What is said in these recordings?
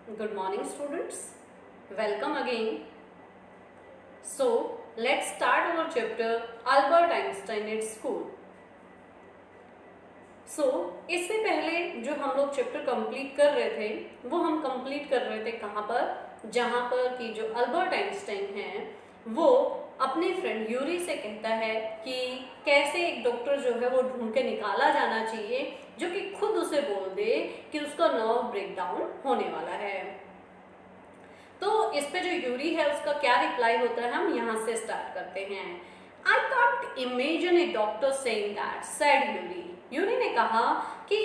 Good morning, students. Welcome again. So, let's start our chapter Albert Einstein at School. इससे पहले जो हम लोग चैप्टर कंप्लीट कर रहे थे वो हम कंप्लीट कर रहे थे कहाँ पर, जहाँ पर कि जो अल्बर्ट आइंस्टाइन हैं वो अपने फ्रेंड यूरी से कहता है कि कैसे एक डॉक्टर जो है वो ढूंढ के निकाला जाना चाहिए जो कि खुद उसे बोल दे कि उसका नर्व ब्रेकडाउन होने वाला है। तो इस पे जो यूरी है उसका क्या रिप्लाई होता है, हम यहाँ से स्टार्ट करते हैं। I can't imagine A doctor saying that, said Yuri. Yuri ने कहा कि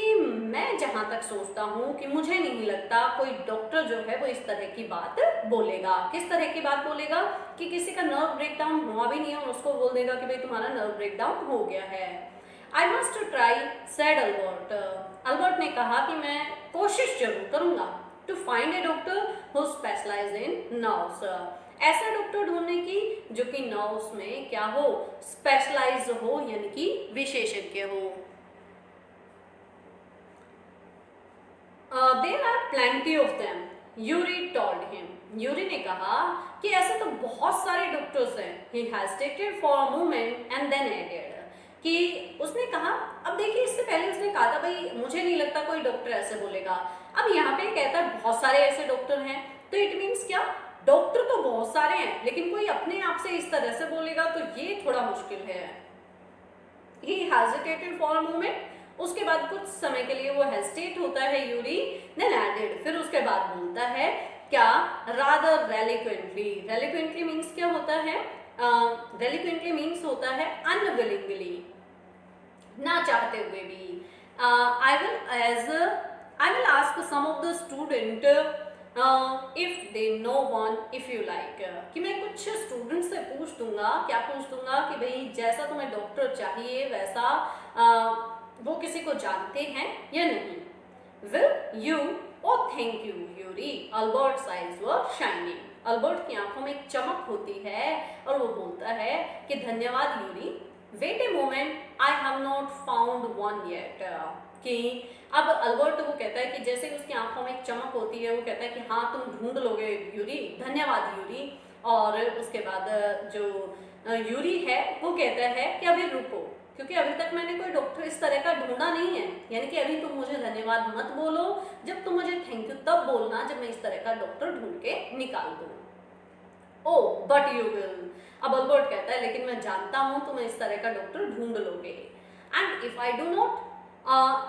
मैं जहां तक सोचता हूँ कि मुझे नहीं लगता कोई डॉक्टर जो है वो इस तरह की बात बोलेगा। किस तरह की बात बोलेगा कि किसी का नर्व ब्रेकडाउन हुआ भी नहीं है और उसको बोल देगा कि भाई तुम्हारा नर्व ब्रेकडाउन हो गया है। I must try, said Albert. Albert ने कहा कि मैं कोशिश जरूर करूंगा to find a doctor who specialize in nerves, ऐसा डॉक्टर ढूंढने की जो कि नर्व्स में क्या हो, स्पेशलाइज हो, यानी कि विशेषज्ञ हो। There are plenty of them, Yuri told him. Yuri ने कहा कि ऐसे तो बहुत सारे डॉक्टर्स हैं। He hesitated for a moment and then added, कि उसने कहा, अब देखिए इससे पहले उसने कहा था भाई मुझे नहीं लगता कोई डॉक्टर ऐसे बोलेगा, अब यहाँ पे कहता है बहुत सारे ऐसे डॉक्टर हैं, तो इट मीन्स क्या, डॉक्टर तो बहुत सारे हैं लेकिन कोई अपने आप से इस तरह से बोलेगा तो ये थोड़ा मुश्किल है। ही हेजिटेटेड फॉर अ मोमेंट, उसके बाद कुछ समय के लिए वो हेजिटेट होता है यूरी, देन एडेड, फिर उसके बाद बोलता है क्या, रादर रेलिक्वेंटली। रेलिक्वेंटली मीन्स क्या होता है, रेलिक्वेंटली मीन्स होता है अनविलिंगली, ना चाहते हुए भी। I will ask some of the student if they know one if you like, कि मैं कुछ स्टूडेंट से पूछ दूंगा, क्या पूछ दूंगा कि भाई जैसा तुम्हें डॉक्टर चाहिए वैसा वो किसी को जानते हैं या नहीं। Will you, oh thank you Yuri, Albert's eyes were shining. Albert की आंखों में एक चमक होती है और वो बोलता है कि धन्यवाद Yuri. Wait a moment, I have not found one yet, कि अब अल्बर्ट वो कहता है कि जैसे उसकी आंखों में एक चमक होती है वो कहता है कि हाँ तुम ढूंढ लोगे यूरी, धन्यवाद यूरी। और उसके बाद जो यूरी है वो कहता है कि अभी रुको, क्योंकि अभी तक मैंने कोई डॉक्टर इस तरह का ढूंढा नहीं है, यानी कि अभी तुम मुझे धन्यवाद मत बोलो, जब तुम मुझे थैंक यू तब बोलना जब मैं इस तरह का डॉक्टर ढूंढ के निकाल दूँ। ओ बट यू विल, अब अल्बर्ट कहता है लेकिन मैं जानता हूं तुम इस तरह का डॉक्टर ढूंढ लोगे। And if I do not,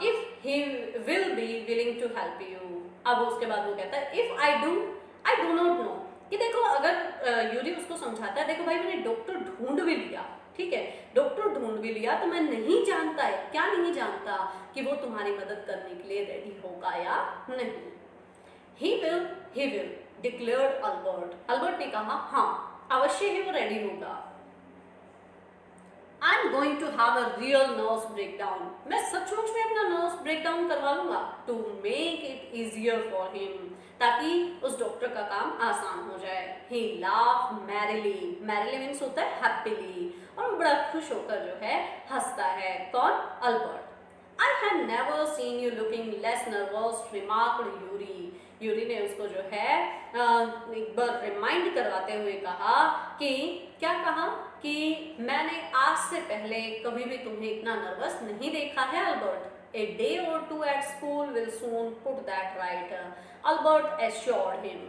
if he will be willing to help you. अब उसके बाद वो कहता है if I do not know, कि देखो अगर यूरी उसको समझाता है, देखो भाई मैंने डॉक्टर ढूंढ भी लिया, ठीक है, डॉक्टर ढूंढ भी लिया, तो मैं नहीं जानता है, क्या नहीं जानता, कि वो तुम्हारी मदद करने के लिए रेडी होगा या नहीं। He will declared Albert. Albert ने कहा हाँ अवश्य ही वो रेडी होगा। I am going to have a real nerves breakdown, मैं सचमुच में अपना नर्व्स ब्रेकडाउन करवा लूंगा, to make it easier for him, ताकि उस डॉक्टर का काम आसान हो जाए। He laugh merrily, merrily means होता है हैप्पीली, और वो बड़ा खुश होकर जो है हंसता है। कौन, Albert. I have never seen you looking less nervous, remarked Yuri. Yuri ने उसको जो है एक बार रिमाइंड करवाते हुए कहा कि, क्या कहा, कि मैंने आज से पहले कभी भी तुम्हें इतना नर्वस नहीं देखा है Albert. A day or two at school will soon put that right, Albert assured him.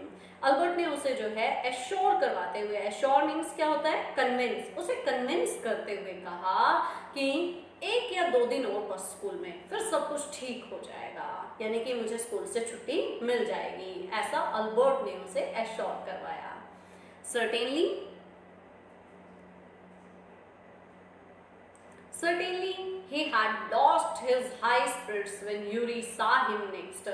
Albert ने उसे जो है एश्योर करवाते हुए, एश्योर मीन्स क्या होता है, कन्विंस, उसे कन्विंस करते हुए कहा कि 1 या 2 दिन और बस स्कूल में, फिर सब कुछ ठीक हो जाएगा, यानी कि मुझे स्कूल से छुट्टी मिल जाएगी, ऐसा अल्बर्ट ने उसे एश्योर करवाया। Certainly, he had lost his high spirits when Yuri saw him next.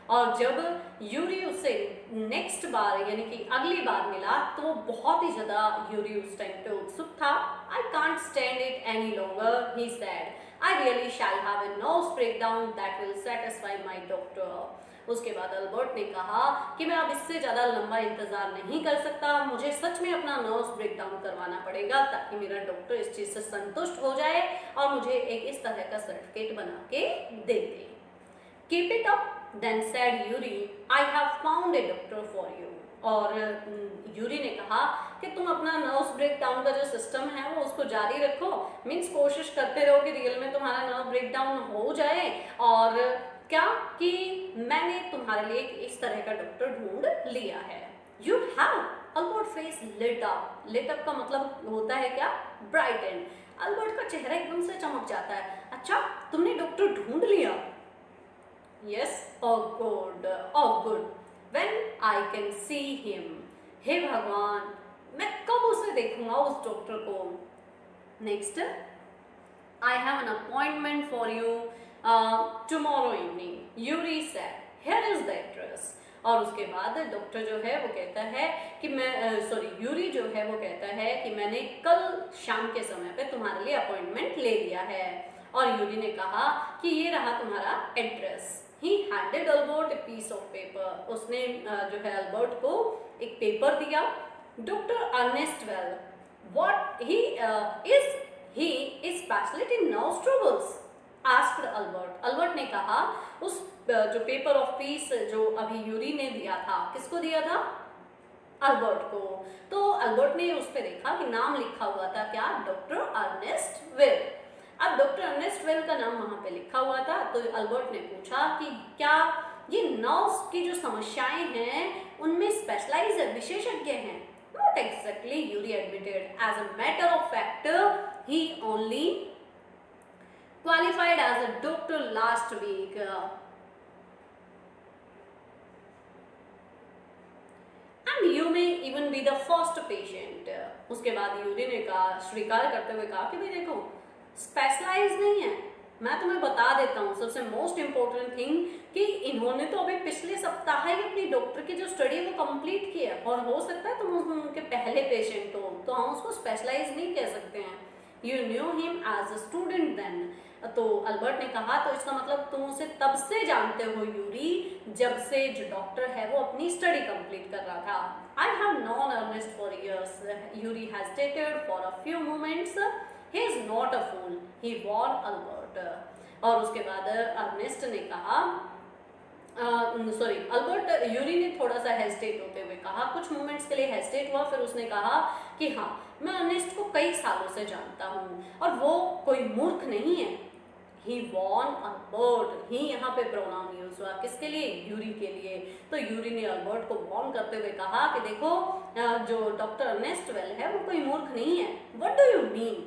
और जब यूरी उससे नेक्स्ट बार यानी कि अगली बार मिला तो वो बहुत ही ज्यादा यूरी उस टाइम पे उत्सुक था। I can't stand it any longer, he said, I really shall have a nerves breakdown that will satisfy my doctor. उसके बाद अल्बर्ट ने कहा कि मैं अब इससे ज़्यादा लंबा इंतज़ार नहीं कर सकता, मुझे सच में अपना नर्व्स ब्रेकडाउन करवाना पड़ेगा ताकि मेरा डॉक्टर इस चीज़ से संतुष्ट हो जाए और मुझे एक इस तरह का सर्टिफिकेट बना के दे दे। Keep it up, then said Yuri, I have found a doctor for you. और यूरी ने कहा कि तुम अपना नर्व्स ब्रेकडाउन का जो सिस्टम है वो उसको जारी रखो, मीन्स कोशिश करते रहो कि रियल में तुम्हारा नर्व ब्रेकडाउन हो जाए, और क्या कि मैंने तुम्हारे लिए इस तरह का डॉक्टर ढूंढ लिया है। You have, Albert face lit up. Lit up का मतलब होता है क्या, ब्राइटन। अल्बर्ट का चेहरा एकदम से चमक जाता है। अच्छा, तुमने डॉक्टर ढूंढ लिया? Yes, oh good, when I can see him। हे भगवान, मैं कब उसे देखूंगा उस डॉक्टर को। Next, I have an appointment for you tomorrow evening, Yuri said, here is the address। और उसके बाद डॉक्टर जो है वो कहता है कि यूरी जो है वो कहता है कि मैंने कल शाम के समय पे तुम्हारे लिए अपॉइंटमेंट ले लिया है। और यूरी ने कहा कि ये रहा तुम्हारा address. He handed Albert a piece of paper. उसने जो है अल्बर्ट को एक पेपर दिया। Doctor Ernest Weil, what he is specialist in nerve troubles, asked Albert. Albert ने कहा, उस जो पेपर ऑफ पीस जो अभी यूरी ने दिया था, किसको दिया था? अल्बर्ट को। तो अल्बर्ट ने उस पर देखा कि नाम लिखा हुआ था क्या, डॉक्टर अर्नेस्ट वेल। अब डॉक्टर अर्नेस्ट वेल का नाम वहां पे लिखा हुआ था, तो अल्बर्ट ने पूछा कि क्या ये नर्व्स की जो समस्याएं हैं उनमें स्पेशलाइज विशेषज्ञ हैं? Not exactly, Yuri admitted. As a matter of fact he only qualified as a doctor last week. And you may even be the first patient. उसके बाद यूरी ने कहा, स्वीकार करते हुए कहा कि भाई देखो, स्पेशलाइज नहीं है, मैं तुम्हें बता देता हूँ सबसे मोस्ट इम्पोर्टेंट थिंग कि इन्होंने तो अभी पिछले सप्ताह ही अपनी डॉक्टर की जो स्टडी है वो कंप्लीट की है, और हो सकता है तुम उनके पहले पेशेंट हो, तो हम उसको स्पेशलाइज नहीं कह सकते हैं। You knew him as a student then. तो अल्बर्ट ने कहा, तो इसका मतलब तुम उसे तब से जानते हो यूरी, जब से जो डॉक्टर है वो अपनी स्टडी कंप्लीट कर रहा था। I have known Ernest for years, Yuri hesitated for a few moments. He is not a fool, he warned Albert. और उसके बाद अर्नेस्ट ने कहा, अल्बर्ट, यूरी ने थोड़ा सा हेजिटेट होते हुए कहा, कुछ मोमेंट्स के लिए हेजिटेट हुआ, फिर उसने कहा कि हाँ, मैं अर्नेस्ट को कई सालों से जानता हूँ और वो कोई मूर्ख नहीं है। ही वॉर्न अल्बर्ट। ही यहाँ पे प्रोनाउन यूज हुआ, किसके लिए? यूरी के लिए। तो यूरी ने अल्बर्ट को वॉर्न करते हुए कहा कि देखो, जो डॉक्टर अर्नेस्ट वेल है वो कोई मूर्ख नहीं है। What do you mean?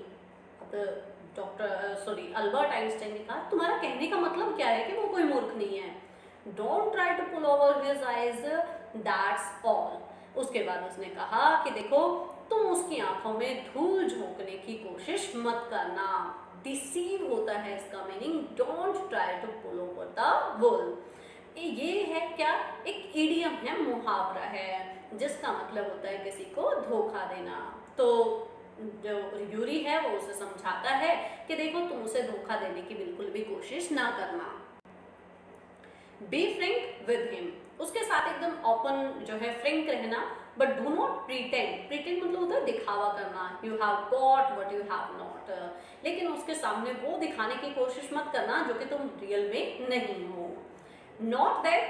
Albert Einstein ने कहा, तुम्हारा कहने का मतलब क्या है कि वो कोई मूर्ख नहीं है? Don't try to pull over his eyes, that's all. उसके बाद उसने कहा कि देखो, तुम उसकी आंखों में धूल झोंकने की कोशिश मत करना। डिसीव होता है इसका meaning, don't try to pull over the wool. ये है क्या, एक इडियम है, मुहावरा है, जिसका मतलब होता है किसी को धोखा देना। तो जो यूरी है वो उसे समझाता है कि देखो, तुम उसे धोखा देने की बिल्कुल भी कोशिश ना करना। बी फ्रैंक विद हिम, उसके साथ एकदम ओपन जो है, फ्रैंक रहना, बट डू नॉट प्रीटेंड। प्रीटेंड मतलब होता है दिखावा करना। You have got what you have not, लेकिन उसके सामने वो दिखाने की कोशिश मत करना जो कि तुम रियल में नहीं हो। Not that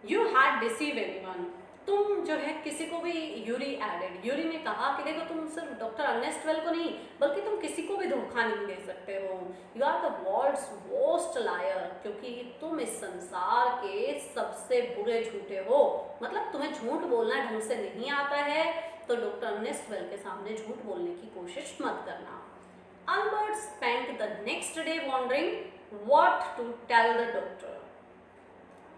you had deceive anyone, तुम जो है किसी को भी, यूरी एडेड, यूरी ने कहा कि देखो, तुम सिर्फ डॉक्टर अर्नेस्ट वेल को नहीं, बल्कि तुम किसी को भी धोखा नहीं दे सकते हो। You are the world's worst liar, क्योंकि तुम इस संसार के सबसे बुरे झूठे हो। मतलब तुम्हें झूठ बोलना ढंग से नहीं आता है, तो डॉक्टर अर्नेस्ट वेल के सामने झूठ बोलने की कोशिश मत करना। Albert spent the next day wondering what to tell the doctor.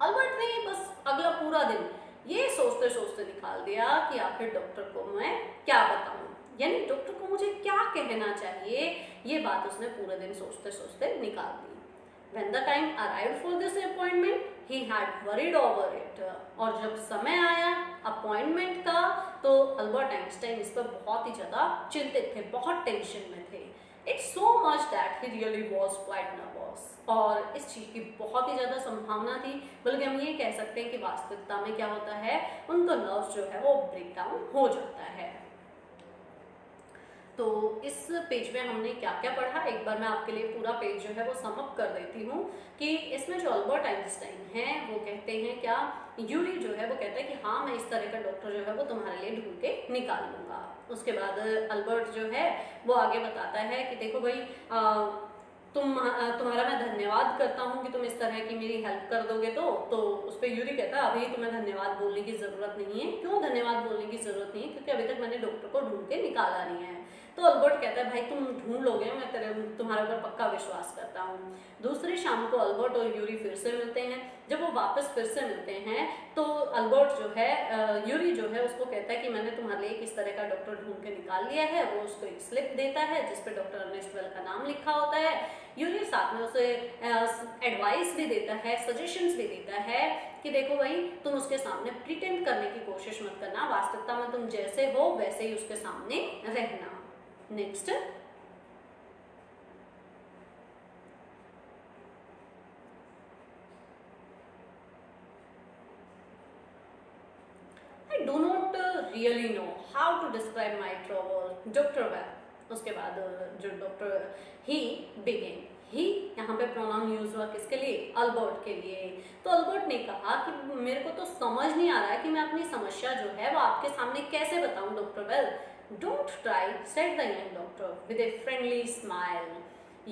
Albert ने बस अगला पूरा दिन ये सोचते सोचते निकाल दिया कि आखिर डॉक्टर को मैं क्या बताऊं, यानी डॉक्टर को मुझे क्या कहना चाहिए, ये बात उसने पूरे दिन सोचते सोचते निकाल दी। When the time arrived for this appointment, he had worried over it। और जब समय आया अपॉइंटमेंट का, तो अल्बर्ट आइंस्टाइन इस पर बहुत ही ज्यादा चिंतित थे, बहुत टेंशन में थे। It's so much that he really was quite nervous। और इस चीज की बहुत ही ज्यादा संभावना थी, बल्कि हम ये कह सकते हैं कि वास्तविकता में क्या होता है, उनका नर्व्स जो है वो ब्रेक डाउन हो जाता है। तो इस पेज में हमने क्या क्या पढ़ा, एक बार मैं आपके लिए पूरा पेज जो है वो सम अप कर देती हूँ कि इसमें जो अल्बर्ट आइंस्टाइन है वो कहते हैं क्या, यूरी जो है वो कहता है कि हाँ मैं इस तरह का डॉक्टर जो है वो तुम्हारे लिए ढूंढ के निकाल लूंगा। उसके बाद अल्बर्ट जो है वो आगे बताता है कि देखो भाई तुम्हारा मैं धन्यवाद करता हूँ कि तुम इस तरह की मेरी हेल्प कर दोगे। तो उस पर यूरी कहता है अभी तुम्हें धन्यवाद बोलने की ज़रूरत नहीं है। क्यों धन्यवाद बोलने की ज़रूरत नहीं है? क्योंकि अभी तक मैंने डॉक्टर को ढूंढ के निकाला नहीं है। तो अल्बर्ट कहता है भाई तुम ढूंढ लोगे, मैं तुम्हारे ऊपर पक्का विश्वास करता हूँ। दूसरी शाम को अल्बर्ट और यूरी फिर से मिलते हैं। जब वो वापस फिर से मिलते हैं तो अल्बर्ट जो है यूरी जो है उसको कहता है कि मैंने तुम्हारे लिए किस तरह का डॉक्टर ढूंढ के निकाल लिया है। वो उसको एक स्लिप देता है जिसपे डॉक्टर अर्नेस्ट वेल का नाम लिखा होता है। यूरी साथ में उसे एडवाइस भी देता है, सजेशंस भी देता है कि देखो भाई तुम उसके सामने प्रिटेंड करने की कोशिश मत करना, वास्तविकता में तुम जैसे हो वैसे ही उसके सामने रहना। Next, I do not really know how to describe my trouble, Dr. Webb. उसके बाद जो डॉक्टर ही बिगेन, ही यहाँ पे प्रोनाउन यूज हुआ किसके लिए, अल्बर्ट के लिए। तो अल्बर्ट ने कहा कि मेरे को तो समझ नहीं आ रहा है कि मैं अपनी समस्या जो है वो आपके सामने कैसे बताऊं doctor well. Don't try, said the young doctor with a friendly smile.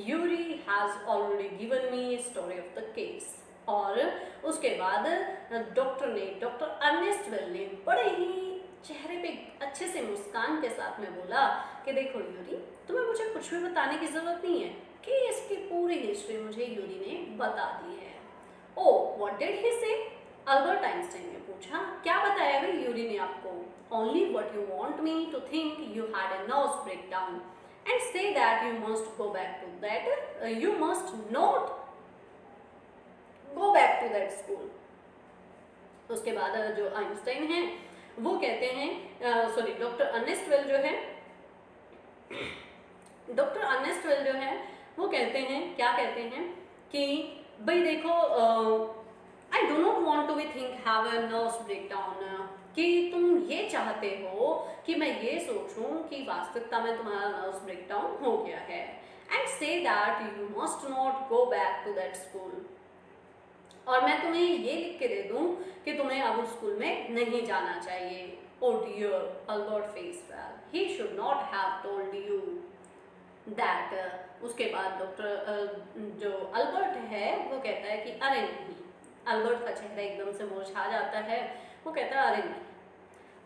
Yuri has already given me a story of the case. और उसके बाद डॉक्टर अर्नेस्ट वेल ने बड़े ही चेहरे पे अच्छे से मुस्कान के साथ में बोला कि देखो यूरी, तुम्हें मुझे कुछ भी बताने की जरूरत नहीं है कि इसकी पूरी हिस्ट्री मुझे यूरी ने बता दी है। ओ व्हाट डिड ही से, अल्बर्ट आइंस्टाइन ने पूछा, क्या बताया भाई यूरी ने आपको? Only what you want me to think you had a nervous breakdown and say that you must go back to that, you must not go back to that school. उसके बाद जो आइंस्टाइन है वो कहते हैं, sorry doctor Ernest well जो है, doctor Ernest well जो है वो कहते हैं, क्या कहते हैं कि भाई देखो I do not want to be think have a nervous breakdown, कि तुम ये चाहते हो कि मैं ये सोचूं कि वास्तविकता में तुम्हारा नर्वस ब्रेकडाउन हो गया है, and say that you must not go back to that school, और मैं तुम्हें ये लिख के दे दूं कि तुम्हें अब उस स्कूल में नहीं जाना चाहिए। Oh dear, Albert face fell, he should not have told you that. उसके बाद डॉक्टर जो अल्बर्ट है वो कहता है कि अरे नहीं, अल्बर्ट का चेहरा एकदम से मुरझा जाता है। वो कहता है अरे नहीं,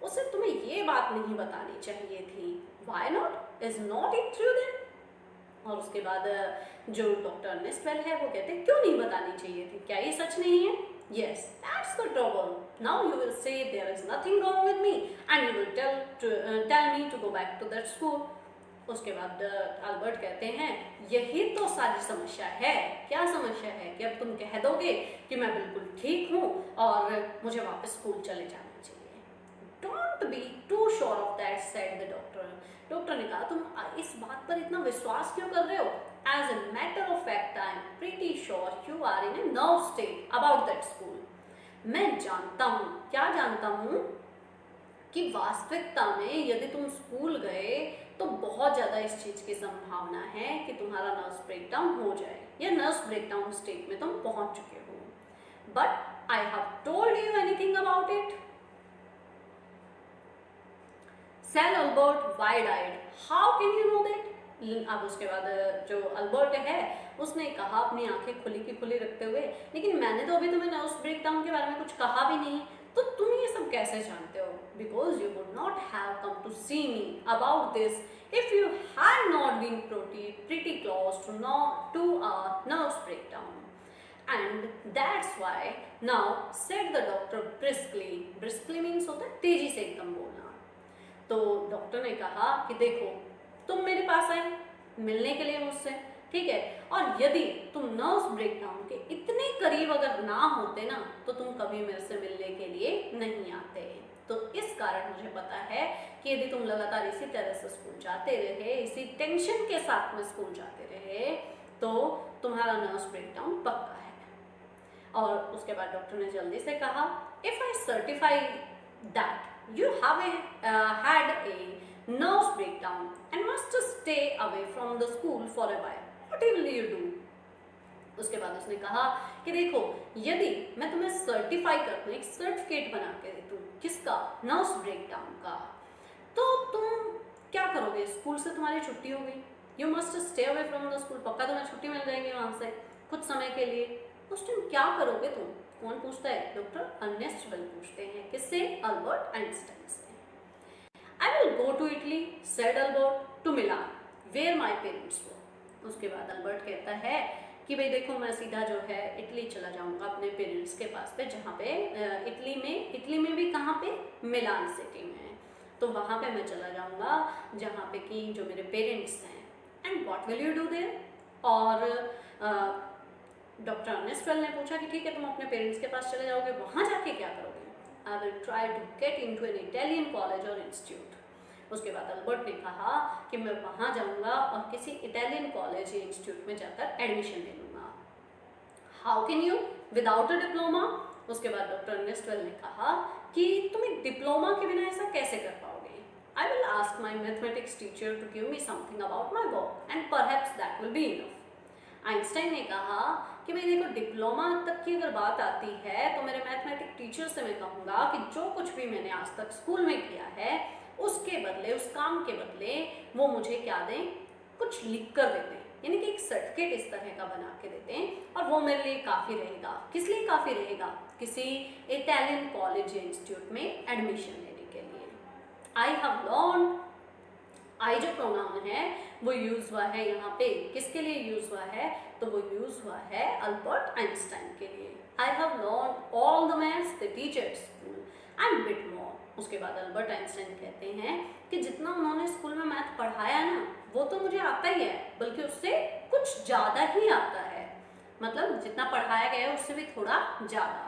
उसे तुम्हें ये बात नहीं बतानी चाहिए थी। Why not, is not it true then? और उसके बाद जो डॉक्टर अर्नेस्ट वेल है वो कहते हैं क्यों नहीं बतानी चाहिए थी, क्या ये सच नहीं है? Yes, that's the trouble, now you will say there is nothing wrong with me and you will tell me to go back to that school. उसके बाद अल्बर्ट कहते हैं यही तो सारी समस्या है। क्या समस्या है? कि अब तुम कह दोगे कि मैं बिल्कुल ठीक हूँ और मुझे वापस स्कूल चले जाना चाहिए। Don't be too sure of that, said the doctor. Doctor ने कहा तुम इस बात पर इतना विश्वास क्यों कर रहे हो? As a matter of fact I am pretty sure you are in a nerve state about that school. मैं जानता हूँ, क्या जानता हूँ, कि वास्तविकता में यदि तुम स्कूल गए तो बहुत ज़्यादा इस चीज़ की संभावना है कि तुम्हारा नर्व्स ब्रेकडाउन हो जाए या नर्व्स ब्रेकडाउन स्टेट में तुम पहुंच चुके हो। But I have told you anything about it? Said Albert wide eyed, how can you know that? अब उसके बाद जो अल्बर्ट है उसने कहा अपनी आंखें खुली की खुली रखते हुए, लेकिन मैंने तो अभी तुम्हें नर्व्स ब्रेकडाउन के बारे में कुछ कहा भी नहीं, तो तुम ये सब कैसे जानते हो? Because you would not have come to see me about this if you had not been pretty close to a nerves breakdown. And that's why now, said the doctor briskly. Briskly means होता है तेजी से एकदम बोलना। तो doctor ने कहा कि देखो तुम मेरे पास आए मिलने के लिए मुझसे, ठीक है, और यदि तुम नर्व्स ब्रेकडाउन के इतने करीब अगर ना होते ना तो तुम कभी मेरे से मिलने के लिए नहीं आते। तो इस कारण मुझे पता है कि यदि तुम लगातार इसी तरह से स्कूल जाते रहे, इसी टेंशन के साथ में स्कूल जाते रहे, तो तुम्हारा नर्व्स ब्रेकडाउन पक्का है। और उसके बाद डॉक्टर ने जल्दी से कहा if I certify that you have had a nerves break down and must stay away from the school for a while. What will you do? उसके बाद उसने कहा कि देखो, यदि मैं तुम्हें सर्टिफाई कर दूं, एक सर्टिफिकेट बना के दे दूं, किसका? नर्व्स ब्रेकडाउन का, तो तुम क्या करोगे? स्कूल से तुम्हारी छुट्टी हो गई, you must stay away from the school, पक्का तुम्हें छुट्टी मिल जाएगी वहां से कुछ समय के लिए। उस टाइम क्या करोगे तुम? कौन पूछता है? डॉक्टर अर्नेस्ट वेल पूछते हैं। किससे? अल्बर्ट आइंस्टाइन से। I will go to Italy, said Albert, to Milan where my parents were. उसके बाद अल्बर्ट कहता है कि भाई देखो, मैं सीधा जो है इटली चला जाऊंगा अपने पेरेंट्स के पास पे, जहाँ पे इटली में भी कहाँ पे? मिलान सिटी में, तो वहाँ पे मैं चला जाऊंगा जहाँ पे कि जो मेरे पेरेंट्स हैं। And what will you do their? और डॉक्टर अर्नेस्ट वेल ने पूछा कि ठीक है, तुम अपने पेरेंट्स के पास चले जाओगे, वहाँ जाके क्या करोगे? I will try to get into an Italian college or institute. उसके बाद अल्बर्ट ने कहा कि मैं वहाँ जाऊँगा और किसी इटालियन कॉलेज या इंस्टीट्यूट में जाकर एडमिशन ले लूँगा। How can you without a diploma? उसके बाद डॉक्टर अर्नेस्ट वेल ने कहा कि तुम एक डिप्लोमा के बिना ऐसा कैसे कर पाओगे? I will ask my mathematics teacher to give me something about my work and perhaps that will be enough. Einstein ने कहा कि भाई देखो, डिप्लोमा तक की अगर बात आती है तो मेरे मैथमेटिक्स टीचर से मैं कहूँगा कि जो कुछ भी मैंने आज तक स्कूल में किया है उसके बदले, उस काम के बदले वो मुझे क्या दें? कुछ लिख कर देते हैं, यानी कि एक सर्टिफिकेट इस तरह का बना के देते हैं, और वो मेरे लिए काफ़ी रहेगा। किस लिए काफ़ी रहेगा? किसी इटालियन कॉलेज या इंस्टीट्यूट में एडमिशन लेने के लिए। आई हैव लर्न, आई जो प्रोनाउन है वो यूज हुआ है यहाँ पे, किसके लिए यूज हुआ है? तो वो यूज हुआ है अल्बर्ट आइंस्टाइन के लिए। I have learn all the maths the teacher at school and bit more. उसके बाद अल्बर्ट आइंस्टाइन कहते हैं कि जितना उन्होंने स्कूल में मैथ पढ़ाया ना, वो तो मुझे आता ही है, बल्कि उससे कुछ ज़्यादा ही आता है। मतलब जितना पढ़ाया गया है उससे भी थोड़ा ज़्यादा।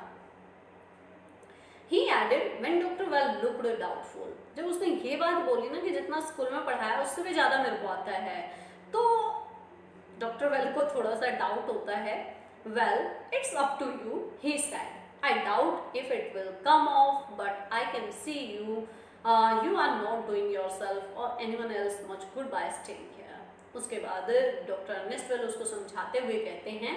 He added when Dr. Well looked doubtful। जब उसने ये बात बोली ना कि जितना स्कूल में पढ़ाया उससे भी ज़्यादा मेरे को आता है, तो डॉक्टर वेल को थोड़ा सा डाउट होता है। Well, it's up to you, he said. I doubt if it will come off, but I can see you. You are not doing yourself or anyone else much good by staying here. उसके बाद doctor Ernest well उसको समझाते हुए कहते हैं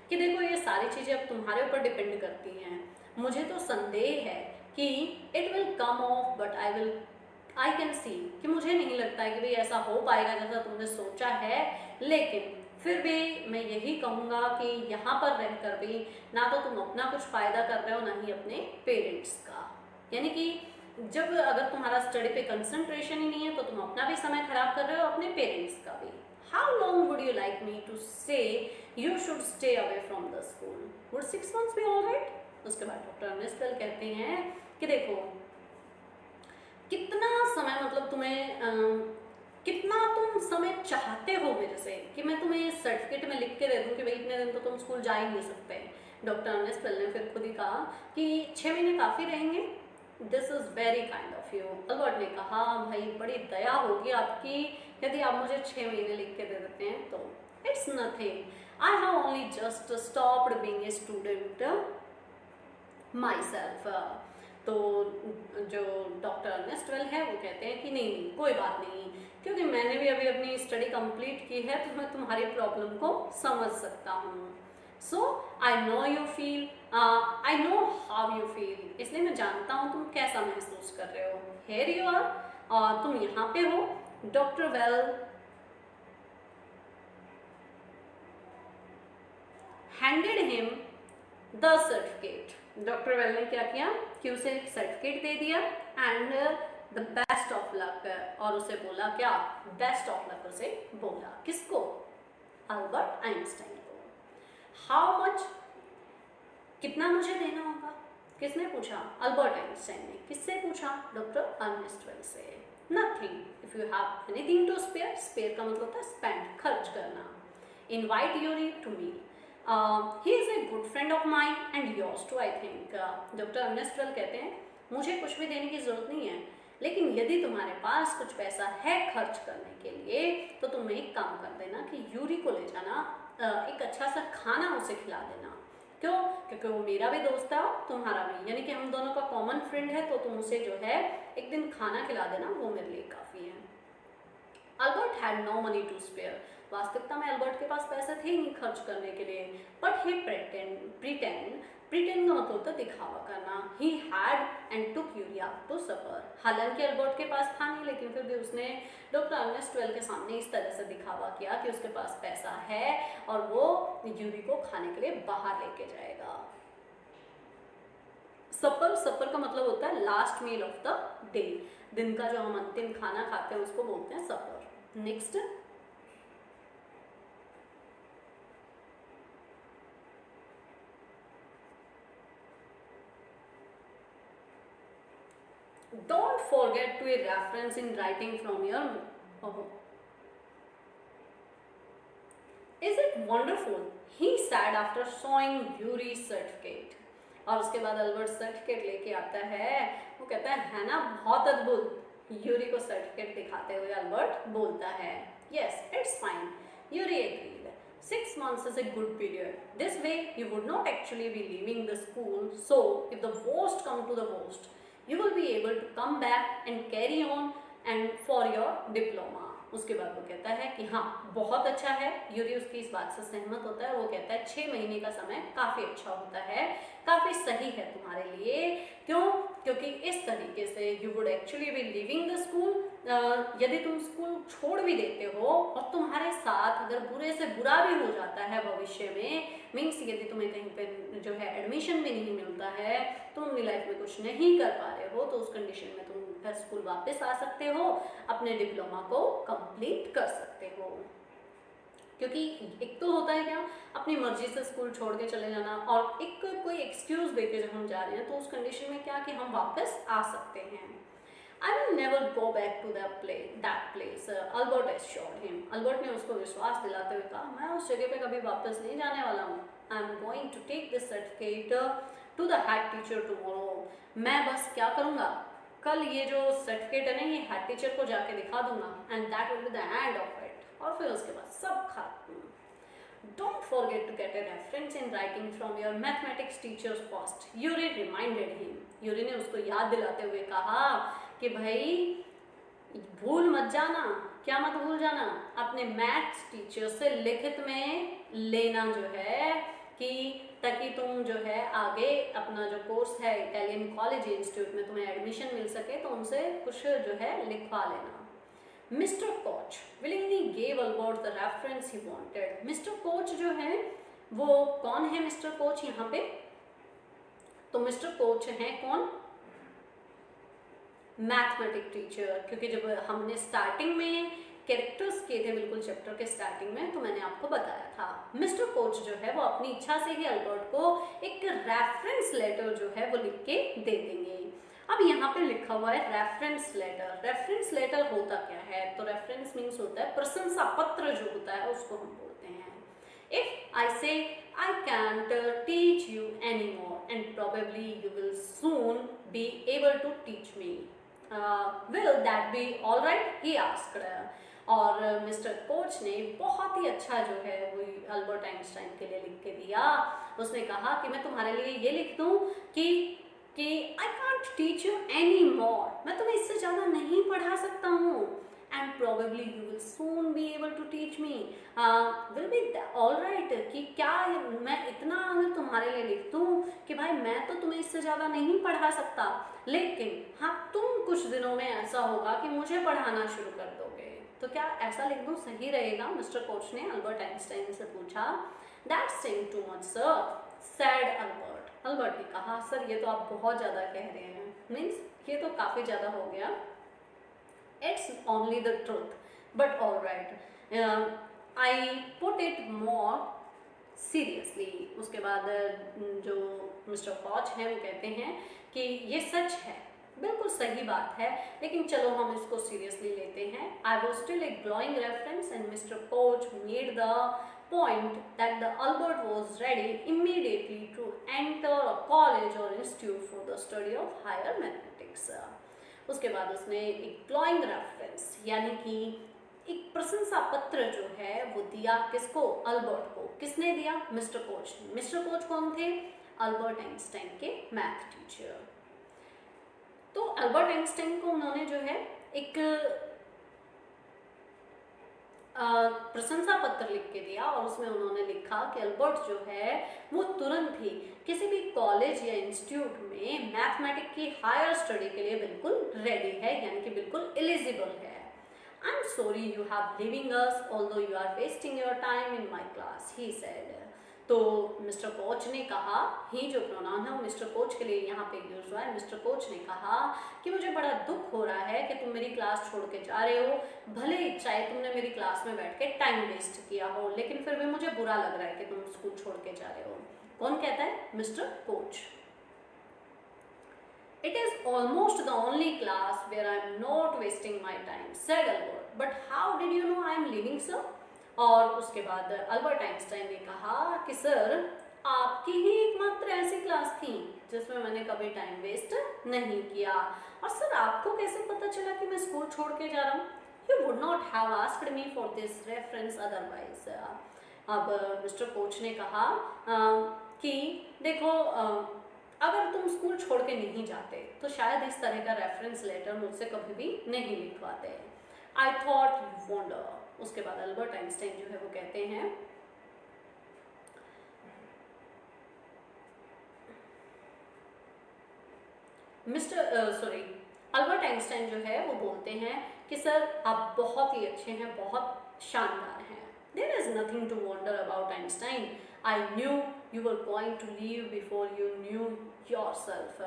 कि देखो, ये सारी चीज़ें अब तुम्हारे ऊपर डिपेंड करती हैं। मुझे तो संदेह है कि it will come of, but I can see, कि मुझे नहीं लगता है कि भाई ऐसा हो पाएगा जैसा तुमने सोचा है, लेकिन फिर भी मैं यही कहूँगा कि यहाँ पर रहकर भी ना तो तुम अपना कुछ फ़ायदा कर रहे हो, ना ही अपने पेरेंट्स का। यानी कि जब अगर तुम्हारा स्टडी पे कंसंट्रेशन ही नहीं है तो तुम अपना भी समय खराब कर रहे हो, अपने पेरेंट्स का भी। How long would you like me to say you should stay away from the school? Would 6 months be all right? उसके बाद डॉक्टर अर्नेस्ट वेल कहते हैं कि देखो, कितना समय, मतलब तुम्हें कितना तुम समय चाहते हो मेरे से कि मैं तुम्हें सर्टिफिकेट में लिख के दे दूं कि भाई इतने दिन तो तुम स्कूल जा ही नहीं सकते। डॉक्टर अर्नेस्ट वेल ने फिर खुद ही कहा कि 6 महीने काफ़ी रहेंगे। This is very kind of you. Albert ने कहा, भाई बड़ी दया होगी आपकी यदि आप मुझे 6 महीने लिख के दे देते हैं तो। It's nothing, I have only just stopped being a student my self. तो जो डॉक्टर अर्नेस्ट वेल है वो कहते हैं कि नहीं कोई बात नहीं, क्योंकि मैंने भी अभी अपनी स्टडी कंप्लीट की है तो मैं तुम्हारी प्रॉब्लम को समझ सकता हूँ। So I know you feel, I know how you feel, इसलिए मैं जानता हूँ तुम कैसा महसूस कर रहे हो। हेयर यू आर, और तुम यहाँ पे हो। Doctor well handed him the certificate. Doctor well ने क्या किया कि उसे एक सर्टिफिकेट दे दिया and the best of luck, और उसे बोला क्या? बेस्ट ऑफ लक उसे बोला। किसको? अल्बर्ट आइंस्टाइन को। हाउ मच, कितना मुझे देना होगा? किसने पूछा? अल्बर्ट आइंस्टाइन ने। किससे पूछा? डॉक्टर अर्नेस्ट वेल से। Nothing, if you have anything to spare, spare का मतलब होता है स्पेंड, खर्च करना। Invite Yuri to me, he is a good friend of mine and yours too I think. Doctor Ernest Weil कहते हैं मुझे कुछ भी देने की ज़रूरत नहीं है, लेकिन यदि तुम्हारे पास कुछ पैसा है खर्च करने के लिए तो तुम एक काम कर देना कि यूरी को ले जाना, एक अच्छा सा खाना उसे खिला देना, क्यों? क्योंकि वो मेरा भी दोस्त है और तुम्हारा भी, यानी कि हम दोनों का कॉमन फ्रेंड है, तो तुम उसे जो है एक दिन खाना खिला देना, वो मेरे लिए काफ़ी है। Albert had no money to spare. वास्तविकता में अल्बर्ट के पास पैसे थे नहीं खर्च करने के लिए, बट ही प्रिटेंड का मतलब होता है दिखावा करना। He had and took urea to suffer. हालांकि अल्बर्ट के पास था नहीं, लेकिन फिर भी उसने डॉक्टर अर्नेस्ट वेल के सामने इस तरह से दिखावा किया कि उसके पास पैसा है और वो यूरी को खाने के लिए बाहर लेके जाएगा। सपर का मतलब होता है last meal of the day, दिन का जो हम अंतिम खाना खाते हैं उसको बोलते हैं supper. Next, don't forget to a reference in writing from your oh. Is it wonderful? He said after showing Yuri's certificate. और उसके बाद अल्बर्ट सर्टिफिकेट लेके आता है, वो कहता है ना बहुत अद्भुत। यूरी को सर्टिफिकेट दिखाते हुए अल्बर्ट बोलता है yes it's fine. Yuri agreed. 6 months is a good period. This way you would not actually be leaving the school, so if the worst come to the worst you will be able to come back and carry on and for your diploma. उसके बाद वो कहता है कि हाँ बहुत अच्छा है। यूरी उसकी इस बात से सहमत होता है। वो कहता है 6 महीने का समय काफ़ी अच्छा होता है, काफ़ी सही है तुम्हारे लिए। क्यों? क्योंकि इस तरीके से you would actually B living the school. यदि तुम स्कूल छोड़ भी देते हो और तुम्हारे साथ अगर बुरे से बुरा भी हो जाता है भविष्य में, मीन्स यदि तुम्हें कहीं पे जो है एडमिशन भी नहीं मिलता है, तुम अपनी लाइफ में कुछ नहीं कर पा रहे हो, तो उस कंडीशन में तुम फिर स्कूल वापस आ सकते हो, अपने डिप्लोमा को कंप्लीट कर सकते हो। क्योंकि एक तो होता है क्या, अपनी मर्जी से स्कूल छोड़ के चले जाना, और एक कोई एक्सक्यूज देके जब हम जा रहे हैं तो उस कंडीशन में क्या कि हम वापस आ सकते हैं। I will never go back to that place. Albert assured him. Albert ने उसको विश्वास दिलाते हुए कहा, मैं उस जगह पे कभी वापस नहीं जाने वाला हूँ। I am going to take this certificate to the head teacher tomorrow. मैं बस क्या करूँगा, कल ये जो सर्टिफिकेट है ना, ये हेड टीचर को जाके दिखा दूंगा, and that will be the end of it. और फिर उसके बाद सब खत्म। Don't forget to get a reference in writing from your mathematics teacher's first. Yuri reminded him. Yuri ने उसको याद दिलाते हुए कहा कि भाई भूल मत जाना। क्या मत भूल जाना? अपने मैथ्स टीचर से लिखित में लेना जो है, कि ताकि तुम जो है आगे अपना जो कोर्स है इटालियन कॉलेज इंस्टीट्यूट में तुम्हें एडमिशन मिल सके, तो उनसे कुछ जो है लिखवा लेना। Mister coach willingly gave Albert the reference he wanted. Mister coach जो है वो कौन है? मिस्टर कोच यहाँ पे, तो मिस्टर कोच हैं कौन? Mathematic teacher. क्योंकि जब हमने स्टार्टिंग में कैरेक्टर्स किए थे बिल्कुल चैप्टर के स्टार्टिंग में, तो मैंने आपको बताया था मिस्टर कोच जो है वो अपनी इच्छा से ही अल्बर्ट को एक रेफरेंस लेटर जो है वो लिख के दे देंगे। अब यहाँ पे लिखा हुआ है रेफरेंस लेटर। रेफरेंस लेटर होता क्या है? तो रेफरेंस मीन्स होता है प्रशंसा पत्र जो होता है उसको हम बोलते हैं। If I say I can't teach you anymore and probably you will soon be able to teach me, will that be all right? He asked. और मिस्टर कोच ने बहुत ही अच्छा जो है वो अल्बर्ट आइंस्टाइन के लिए लिख के दिया। उसने कहा कि मैं तुम्हारे लिए ये लिख दूं कि I can't teach you anymore, मैं तुम्हें इससे ज़्यादा नहीं पढ़ा सकता हूँ, and probably you will soon be able to teach me, will be all right, कि क्या मैं इतना अगर तुम्हारे लिए लिख दूँ कि भाई मैं तो तुम्हें इससे ज़्यादा नहीं पढ़ा सकता, लेकिन हाँ तुम कुछ दिनों में ऐसा होगा कि मुझे पढ़ाना शुरू कर दोगे, तो क्या ऐसा लिख दूँ सही रहेगा? मिस्टर कोच ने अल्बर्ट आइंस्टाइन से पूछा। That's saying too much, sir, said Albert. Albert ने कहा, सर ये तो आप बहुत ज़्यादा कह रहे हैं, मीन्स ये तो काफ़ी ज़्यादा हो गया। It's only the truth, but all right. I put it more seriously. उसके बाद जो मिस्टर कोच हैं वो कहते हैं कि ये सच है, बिल्कुल सही बात है, लेकिन चलो हम इसको सीरियसली लेते हैं। I was still a glowing reference and Mr. Koch made the point that the Albert was ready immediately to enter a college or institute for the study of higher mathematics. उसके बाद उसने एक glowing reference यानी कि एक प्रशंसा पत्र जो है वो दिया किसको, अल्बर्ट को। किसने दिया, मिस्टर कोच ने। मिस्टर कोच कौन थे, अल्बर्ट आइंस्टाइन के मैथ टीचर। तो अल्बर्ट आइंस्टाइन को उन्होंने जो है एक प्रशंसा पत्र लिख के दिया और उसमें उन्होंने लिखा कि अल्बर्ट जो है वो तुरंत ही किसी भी कॉलेज या इंस्टीट्यूट में मैथमेटिक्स की हायर स्टडी के लिए बिल्कुल रेडी है, यानी कि बिल्कुल एलिजिबल है। I am sorry you have living us although you are wasting your time in my class, he said. तो मिस्टर कोच ने कहा, ही जो प्रोनाउन है वो मिस्टर कोच के लिए यहाँ पे यूज हुआ है। मिस्टर कोच ने कहा कि मुझे बड़ा दुख हो रहा है कि तुम मेरी क्लास छोड़ के जा रहे हो, भले ही चाहे तुमने मेरी क्लास में बैठ के टाइम वेस्ट किया हो, लेकिन फिर भी मुझे बुरा लग रहा है कि तुम स्कूल छोड़ के जा रहे हो। कौन कहता है, mister coach. It is almost the only class where I am not wasting my time, said Albert. But how did you know I am leaving, sir? और उसके बाद अल्बर्ट आइंस्टाइन ने कहा कि सर आपकी ही एकमात्र ऐसी क्लास थी जिसमें मैंने कभी टाइम वेस्ट नहीं किया, और सर आपको कैसे पता चला कि मैं स्कूल छोड़ के जा रहा हूँ? You would not have asked me for this reference otherwise. अब मिस्टर कोच ने कहा कि देखो अगर तुम स्कूल छोड़ के नहीं जाते तो शायद इस तरह का रेफरेंस लेटर मुझसे कभी भी नहीं लिखवाते। I thought you wonder. उसके बाद अल्बर्ट आइंस्टाइन जो है वो कहते हैं अल्बर्ट आइंस्टाइन जो है वो बोलते हैं कि सर आप बहुत ही अच्छे हैं, बहुत शानदार हैं। There is nothing to wonder about Einstein, I knew you were going to leave before you knew yourself.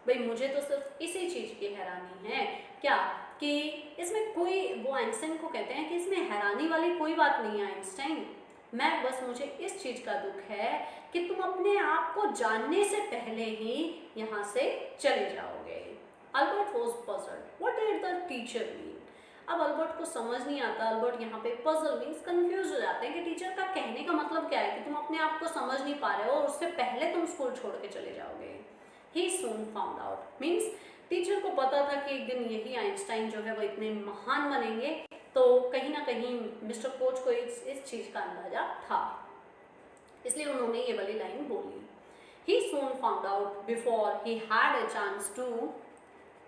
भाई मुझे तो सिर्फ इसी चीज़ की हैरानी है क्या कि इसमें कोई, वो आइंस्टाइन को कहते हैं कि इसमें हैरानी वाली कोई बात नहीं है आइंस्टाइन, मैं बस मुझे इस चीज़ का दुख है कि तुम अपने आप को जानने से पहले ही यहाँ से चले जाओगे। Albert was puzzled, what did the teacher mean. अब अल्बर्ट को समझ नहीं आता, अल्बर्ट यहाँ पे पजल मीन्स कंफ्यूज हो जाते हैं कि टीचर का कहने का मतलब क्या है कि तुम अपने आप को समझ नहीं पा रहे हो और उससे पहले तुम स्कूल छोड़ के चले जाओगे। ही सून फाउंड आउट मीन्स टीचर को पता था कि एक दिन यही आइंस्टाइन जो है वो इतने महान बनेंगे, तो कहीं ना कहीं मिस्टर कोच को इस चीज़ का अंदाजा था, इसलिए उन्होंने ये वाली लाइन बोली। He soon found out before he had a chance to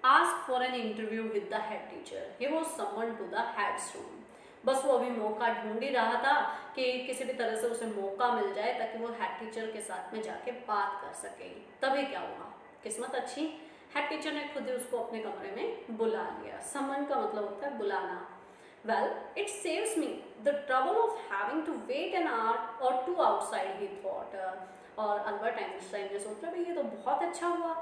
ask for an interview with the head teacher. He was summoned to the head's room. बस वो अभी मौका ढूंढ ही रहा था कि किसी भी तरह से उसे मौका मिल जाए ताकि वो हेड टीचर के साथ में जाके बात कर सके। तभी क्या हुआ, किस्मत अच्छी, हेड टीचर ने खुद ही उसको अपने कमरे में बुला लिया। समन का मतलब होता है बुलाना। Well, it saves me the trouble of having to wait an hour or two outside, he thought. और अल्बर्ट आइंस्टाइन ने सोचा भाई ये तो बहुत अच्छा हुआ।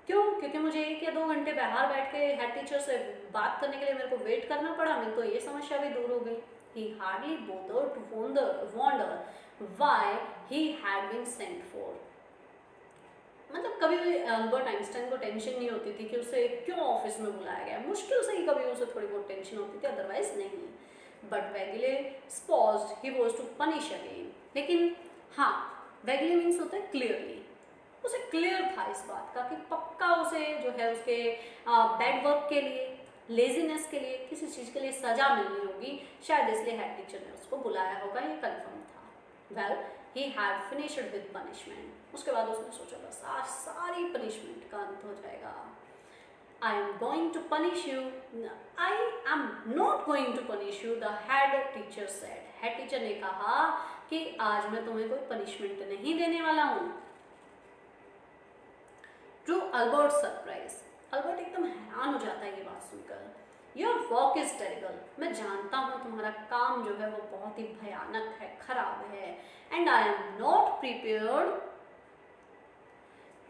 क्यों? क्योंकि मुझे 1 या 2 घंटे बाहर बैठ के हेड टीचर से बात करने के लिए मेरे को वेट करना पड़ा, मेरी तो ये समस्या भी दूर हो गई। He hardly bothered to wonder why he had been sent for. मतलब कभी भी अल्बर्ट आइंस्टाइन को टेंशन नहीं होती थी कि उसे क्यों ऑफिस में बुलाया गया, मुश्किल से ही कभी उसे थोड़ी बहुत टेंशन होती थी, अदरवाइज नहीं। But Wegley supposed he was to punish again. लेकिन हाँ, वेगले मीन्स होता है क्लियरली, उसे क्लियर था इस बात का कि पक्का उसे जो है उसके बैड वर्क के लिए, लेजीनेस के लिए, किसी चीज़ के लिए सजा मिलनी होगी, शायद इसलिए हेड टीचर ने उसको बुलाया होगा, ये कन्फर्म था। Well he had finished with punishment. उसके बाद उसने सोचा बस आज सारी पनिशमेंट का अंत हो जाएगा। I am going to punish you. I am not going to punish you, the head teacher said. Head teacher ने कहा कि आज मैं तुम्हें कोई पनिशमेंट नहीं देने वाला हूँ। To Albert's surprise, अल्बर्ट एकदम हैरान हो जाता है ये बात सुनकर। Your work is terrible. मैं जानता हूँ तुम्हारा काम जो है वो बहुत ही भयानक है, खराब है, and I am not prepared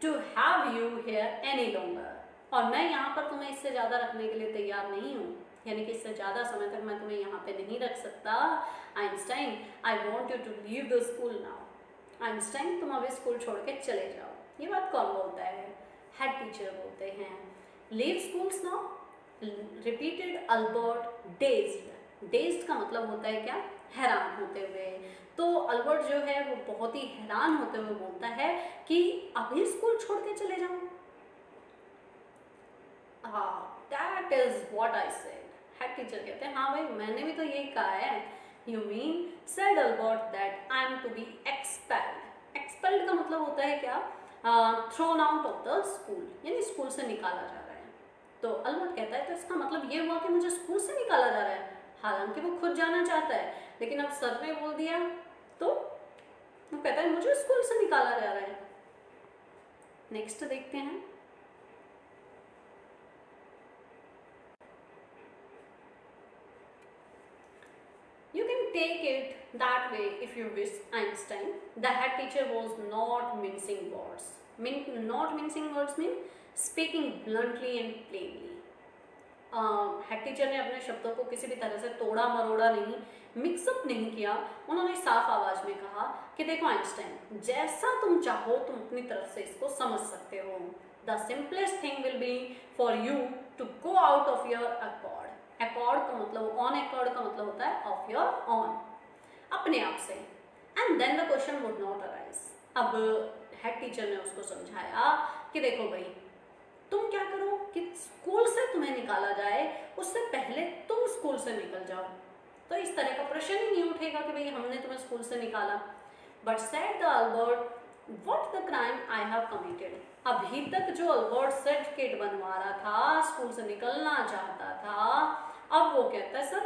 to have you here any longer. और मैं यहाँ पर तुम्हें इससे ज़्यादा रखने के लिए तैयार नहीं हूँ, यानी कि इससे ज़्यादा समय तक मैं तुम्हें यहाँ पे नहीं रख सकता। Einstein, I want you to leave the school now. Einstein तुम अभी स्कूल छोड़ के चले जाओ। ये बात कौन बोलता है? हेड टीचर बोलते हैं। Leave schools now? Repeated Albert dazed. Dazed का मतलब होता है क्या? हैरान होते हुए। तो अल्बर्ट जो है वो बहुत ही हैरान होते हुए बोलता है कि अभी स्कूल छोड़ के चले जाऊं। That is what I said. Head teacher कहते हैं हाँ भाई मैंने भी तो यही कहा है। You mean said Albert that I am to be expelled. Expelled का मतलब होता है क्या, thrown out of the school, यानी स्कूल से निकाला जा रहा है। तो अल्बर्ट कहता है तो इसका मतलब ये हुआ कि मुझे स्कूल से निकाला जा रहा है, हालांकि वो खुद जाना चाहता है लेकिन अब सर ने बोल दिया तो वो कहता है मुझे स्कूल से निकाला जा रहा है। नेक्स्ट देखते हैं। You can take it that way if you wish, Einstein. The head teacher was not mincing words. Not mincing words mean speaking bluntly and plainly. Head teacher ने अपने शब्दों को किसी भी तरह से तोड़ा मरोड़ा नहीं, मिक्सअप नहीं किया। उन्होंने साफ आवाज में कहा कि देखो आइंस्टाइन, जैसा तुम चाहो तुम अपनी तरफ से इसको समझ सकते हो। The simplest thing will be for you to go out of your accord. Accord का मतलब ऑन अकॉर्ड का मतलब होता है ऑफ योर ऑन, अपने आप से। And then the question would not arise. अब हेड टीचर ने उसको समझाया कि देखो भाई तुम क्या करो कि स्कूल से तुम्हें निकाला जाए उससे पहले तुम स्कूल से निकल जाओ, तो इस तरह का प्रश्न ही नहीं उठेगा कि भाई हमने तुम्हें स्कूल से निकाला। But said the Albert what the crime I have committed. अभी तक जो अल्बर्ट सर्टिफिकेट बनवा रहा था, स्कूल से निकलना चाहता था, अब वो कहता है सर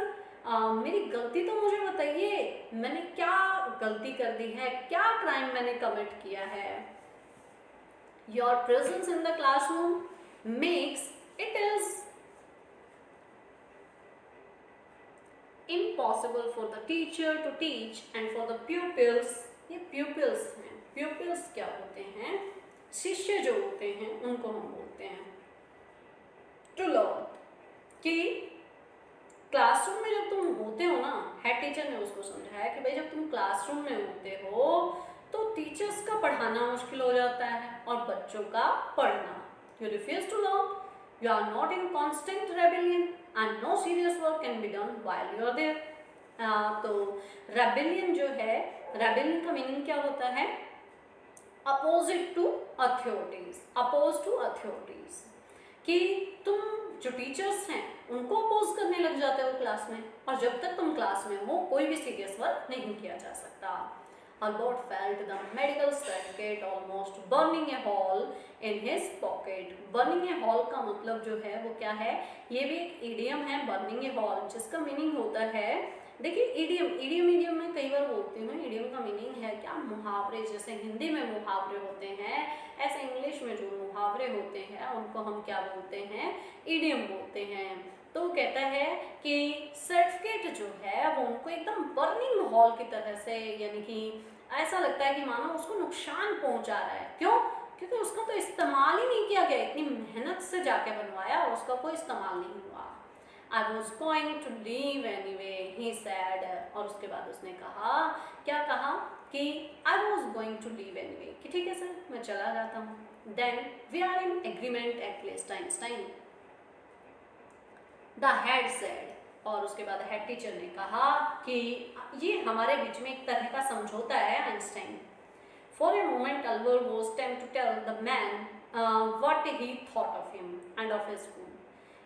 मेरी गलती तो मुझे बताइए, मैंने क्या गलती कर दी है, क्या क्राइम मैंने कमिट किया है। Your presence in the classroom makes it is impossible for the teacher to teach and for the pupils, ये pupils हैं, pupils क्या होते हैं, शिष्य जो होते हैं उनको हम बोलते हैं to learn। कि क्लासरूम में जब तुम होते हो ना, हेड टीचर ने उसको समझाया कि भाई जब तुम क्लासरूम में होते हो तो टीचर्स का पढ़ाना मुश्किल हो जाता है और बच्चों का पढ़ना। You refuse to learn, you are not in constant rebellion and no serious work can be done while you are there. तो रेबेलियन जो है, रेबेलियन का मीनिंग क्या होता है, opposite to authorities, oppose to authorities. कि तुम जो टीचर्स हैं उनको अपोज करने लग जाते हो क्लास में, और जब तक तुम क्लास में हो कोई भी सीरियस वर्क नहीं किया जा सकता। Albert felt the medical certificate almost burning a hole in his pocket। burning a hole का मतलब जो है वो क्या है, ये भी एक idiom है burning a hole, जिसका मीनिंग होता है, देखिए इडियम में कई बार बोलती हूँ, इडियम का मीनिंग है क्या, मुहावरे। जैसे हिंदी में मुहावरे होते हैं, ऐसे इंग्लिश में जो मुहावरे होते हैं उनको हम क्या बोलते हैं, इडियम बोलते हैं। तो कहता है कि सर्टिफिकेट जो है वो उनको एकदम बर्निंग हॉल की तरह से, यानी कि ऐसा लगता है कि मानो उसको नुकसान पहुंचा रहा है। क्यों? क्योंकि उसका तो इस्तेमाल ही नहीं किया गया, इतनी मेहनत से जाके बनवाया और उसका कोई इस्तेमाल नहीं हुआ। I was going to leave anyway, he said। और उसके बाद उसने कहा, क्या कहा कि I was going to leave anyway, कि ठीक है सर मैं चला जाता हूँ। Then we are in agreement at least, Einstein, the head said। और उसके बाद हेड टीचर ने कहा कि ये हमारे बीच में एक तरह का समझौता है Einstein. For a moment Albert was tempted to tell the man what he thought of him and of his school।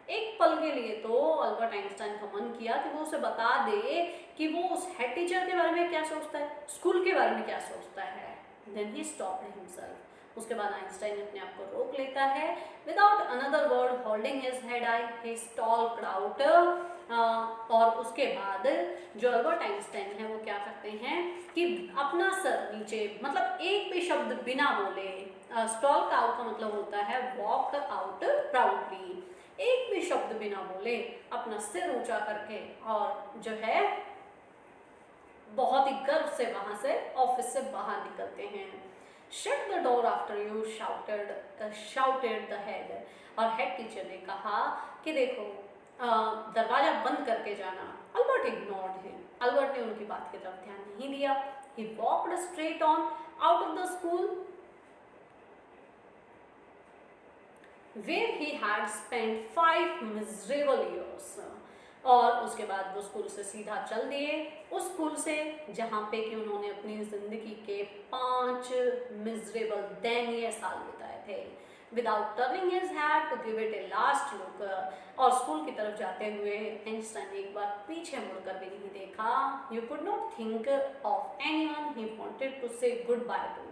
एक पल के लिए तो अल्बर्ट आइंस्टाइन का मन किया कि वो उसे बता दे कि वो उस हेड टीचर के बारे में क्या सोचता है, स्कूल के बारे में क्या सोचता है। Then he stopped himself। उसके बाद आइंस्टाइन अपने आप को रोक लेता है। Without another word, holding his head high, he stalked out। और उसके बाद जो अल्बर्ट आइंस्टाइन है वो क्या करते हैं कि अपना सर नीचे, मतलब एक भी शब्द बिना बोले, स्टॉल्क आउट का मतलब होता है वॉक आउट प्राउडली, एक भी शब्द बिना बोले अपना सिर ऊंचा करके और जो है बहुत ही गर्व से वहां से ऑफिस से बाहर निकलते हैं। Shut the door after you, shouted the head. और हेड टीचर ने कहा कि देखो दरवाजा बंद करके जाना। Albert ignored him. अल्बर्ट ने उनकी बात की तरफ ध्यान नहीं दिया। He walked straight on out of the school where he had spent 5 miserable years। और उसके बाद वो स्कूल से सीधा चल दिए, उस स्कूल से जहाँ पे कि उन्होंने अपनी जिंदगी के 5 मिजरेबल दयनीय साल बिताए थे। Without turning his head to give it a last look, और स्कूल की तरफ जाते हुए आइंस्टाइन ने एक बार पीछे मुड़कर भी नहीं देखा. You could not think of anyone he wanted to say goodbye to.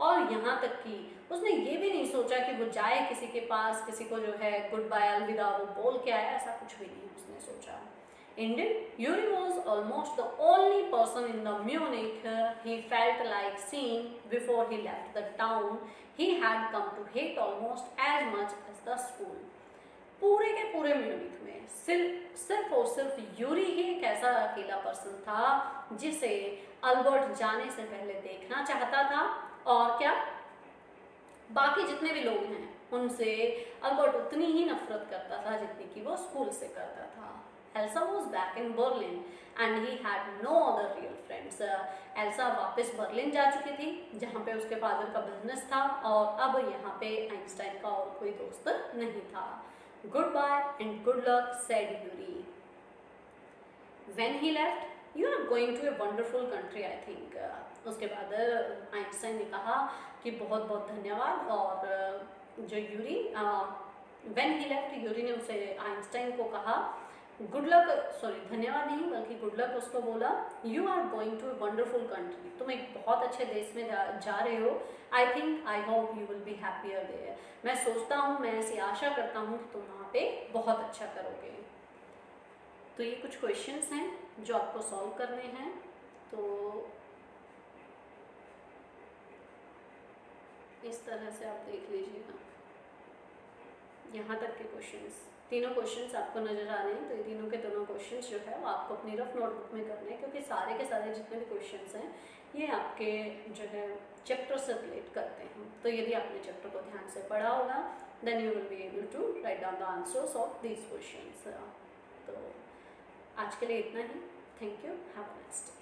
और यहाँ तक कि उसने ये भी नहीं सोचा कि वो जाए किसी के पास, किसी को जो है गुड बाय अलविदा वो बोल के आया, ऐसा कुछ भी नहीं उसने सोचा. Indeed, Yuri was almost the only person in the Munich he felt like seeing before he left the town he had come to hate almost as much as the school. पूरे के पूरे म्यूनिक में सिर्फ और सिर्फ Yuri ही एक ऐसा अकेला पर्सन था जिसे अल्बर्ट जाने से पहले देखना चाहता था, और क्या बाकी जितने भी लोग हैं उनसे अल्बर्ट उतनी ही नफरत करता था जितनी कि वो स्कूल से करता था. Elsa was back in Berlin and he had no other real friends. Elsa वापस बर्लिन जा चुकी थी जहाँ पे उसके फादर का बिजनेस था, और अब यहाँ पे आइंस्टाइन का और कोई दोस्त नहीं था. Goodbye and good luck, said Yuri. When he left, you are going to a wonderful country, I think. उसके बाद आइंस्टाइन ने कहा कि बहुत बहुत धन्यवाद, और जो Yuri when he left, Yuri ने उसे आइंस्टाइन को कहा गुड लक, सॉरी धन्यवाद नहीं बल्कि गुड लक उसको बोला. You are going to a wonderful country, तुम एक बहुत अच्छे देश में जा रहे हो. I think I hope you will be happier there, मैं सोचता हूँ, मैं ऐसी आशा करता हूँ कि तुम वहाँ पे बहुत अच्छा करोगे. तो ये कुछ क्वेश्चंस हैं जो आपको सॉल्व करने हैं. तो इस तरह से आप देख लीजिएगा यहाँ तक के क्वेश्चंस. तीनों क्वेश्चंस आपको नजर आ रहे हैं, तो ये तीनों के दोनों क्वेश्चंस जो है वो आपको अपनी रफ नोटबुक में करने हैं, क्योंकि सारे के सारे जितने भी क्वेश्चंस हैं ये आपके जो है चैप्टर से रिलेट करते हैं. तो यदि आपने चैप्टर को ध्यान से पढ़ा होगा then you will be able to write down the answers of these questions. तो आज के लिए इतना ही. Thank you, have a nice day.